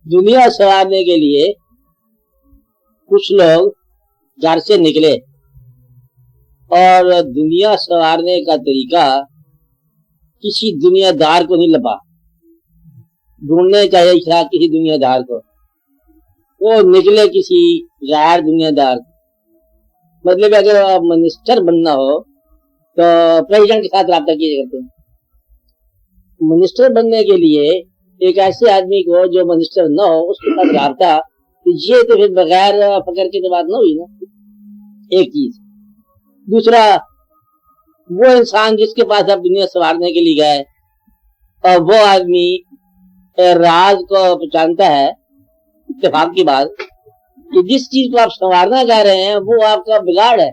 دنیا سنوارنے کے لیے کچھ لوگ گھر سے نکلے اور دنیا سنوارنے کا طریقہ کسی دنیا دار کو نہیں لبا، ڈھونڈنے چاہیے کسی دنیا دار کو، وہ نکلے کسی غیر دنیا دار، مطلب اگر منسٹر بننا ہو تو پریزیڈنٹ کے ساتھ رابطہ کیے کرتے ہیں۔ منسٹر بننے کے لیے ایک ایسے آدمی کو جو منسٹر نہ ہو اس کے ساتھ رابطہ، یہ تو پھر بغیر فکر کی تو بات نہ ہوئی نا، ایک چیز۔ دوسرا، وہ انسان جس کے پاس آپ دنیا سنوارنے کے لیے گئے اور وہ آدمی راز کو پہچانتا ہے، اتفاق کی بات کہ جس چیز کو آپ سنوارنا چاہ رہے ہیں وہ آپ کا بگاڑ ہے۔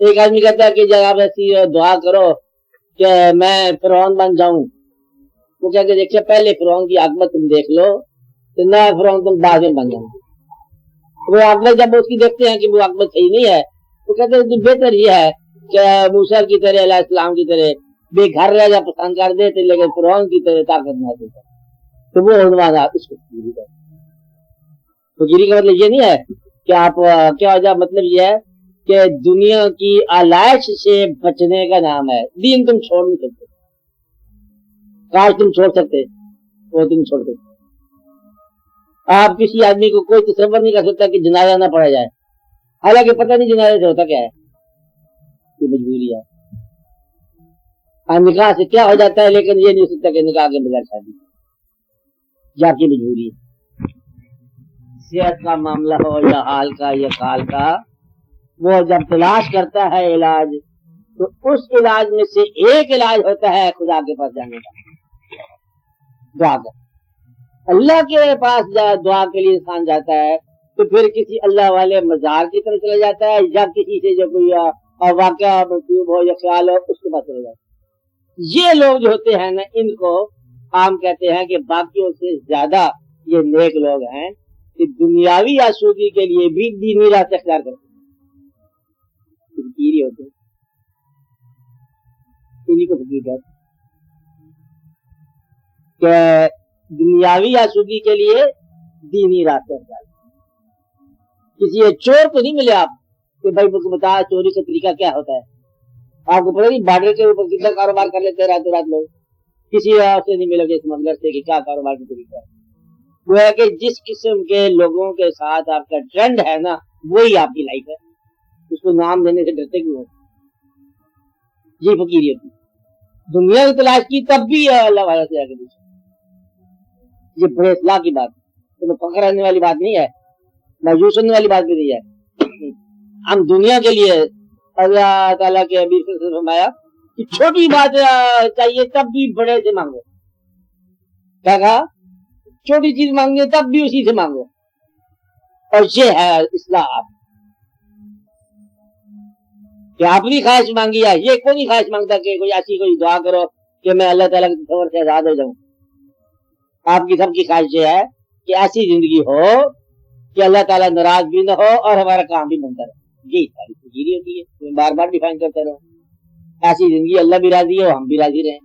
ایک آدمی کہتا ہے کہ جب آپ ایسی دعا کرو کہ میں فرعون بن جاؤں، وہ کہتے ہیں دیکھیے پہلے فرعون کی عاقبت تم دیکھ لو تو نہ فرعون تم بعد میں بن جاؤ۔ وہ عاقبت جب اس کی دیکھتے ہیں کہ وہ عاقبت صحیح نہیں ہے تو کہتے ہیں بہتر یہ ہے کہ موسیٰ کی طرح علیہ السلام کی طرح بے گھر رہ جا پسند کر دیتے لیکن فرعون کی طرح طاقت نہ دیتا، تو وہ عنوان آپ اس کو فقیری کا۔ فقیری کا مطلب یہ نہیں ہے کہ آپ کیا وجہ، مطلب یہ ہے کہ دنیا کی آلائش سے بچنے کا نام ہے۔ دین تم چھوڑ نہیں سکتے، کاش تم چھوڑ سکتے، وہ تم چھوڑ سکتے۔ آپ کسی آدمی کو کوئی تصور نہیں کر سکتا کہ جنازہ نہ پڑھا جائے، حالانکہ پتہ نہیں جنازے سے ہوتا کیا ہے، یہ مجبوری ہے۔ نکاح سے کیا ہو جاتا ہے لیکن یہ نہیں ہو سکتا کہ نکاح کے بغیر شادی، یا کی مجبوری ہے۔ صحت کا معاملہ ہو یا حال کا یا کال کا، وہ جب تلاش کرتا ہے علاج تو اس علاج میں سے ایک علاج ہوتا ہے خدا کے پاس جانے کا، دعا کر۔ اللہ کے پاس دعا کے لیے انسان جاتا ہے تو پھر کسی اللہ والے مزار کی طرف چلا جاتا ہے یا کسی سے جو کوئی واقعہ مطلوب ہو یا خیال ہو اس کے پاس چلا جاتا ہے۔ یہ لوگ جو ہوتے ہیں نا، ان کو عام کہتے ہیں کہ باقیوں سے زیادہ یہ نیک لوگ ہیں کہ دنیاوی آسودگی کے لیے بھی دینی راستہ اختیار کرتے ہیں، فقیر ہوتے ہیں، انہیں کو فقیر کہتے ہیں کہ دنیاوی آسودگی کے لیے دینی راستہ اختیار کرتے ہیں۔ کسی چور کو نہیں ملے آپ کہ بھائی مجھے بتا چوری کا طریقہ کیا ہوتا ہے، آپ کو پتہ نہیں بارڈر کے اوپر کتنا کاروبار کر لیتے ہیں راتوں رات لوگ، کسی سے نہیں ملے گے اسمگلر سے کہ کیا کاروبار کا طریقہ ہے۔ وہ ہے کہ جس قسم کے لوگوں کے ساتھ آپ کا ٹرینڈ ہے نا وہی آپ کی لائف ہے، اس کو نام دینے سے ڈرتے کیوں ہو؟ یہ فقیری ہوتی ہے۔ دنیا کی تلاش کی تب بھی اللہ والا سے آگے دوسرے، یہ بڑے اصلاح کی بات ہے، تو فخر آنے والی بات نہیں ہے، مایوس ہونے والی بات بھی نہیں ہے۔ ہم دنیا کے لیے اللہ تعالیٰ کے حبیب سے فرمایا کہ چھوٹی بات چاہیے تب بھی بڑے سے مانگو، کیا کہا؟ چھوٹی چیز مانگے تب بھی اسی سے مانگو، اور یہ ہے اصلاح۔ آپ کہ اپنی خواہش مانگی ہے، یہ کوئی نہیں خواہش مانگتا کہ کوئی ایسی کوئی دعا کرو کہ میں اللہ تعالیٰ کے تصور سے آزاد ہو جاؤں۔ آپ کی سب کی خواہش یہ ہے کہ ایسی زندگی ہو کہ اللہ تعالیٰ ناراض بھی نہ ہو اور ہمارا کام بھی بنتا رہے، یہی ساری فقیری ہوتی ہے۔ بار بار ڈیفائن کرتے رہو، ایسی زندگی اللہ بھی راضی ہو ہم بھی راضی رہیں۔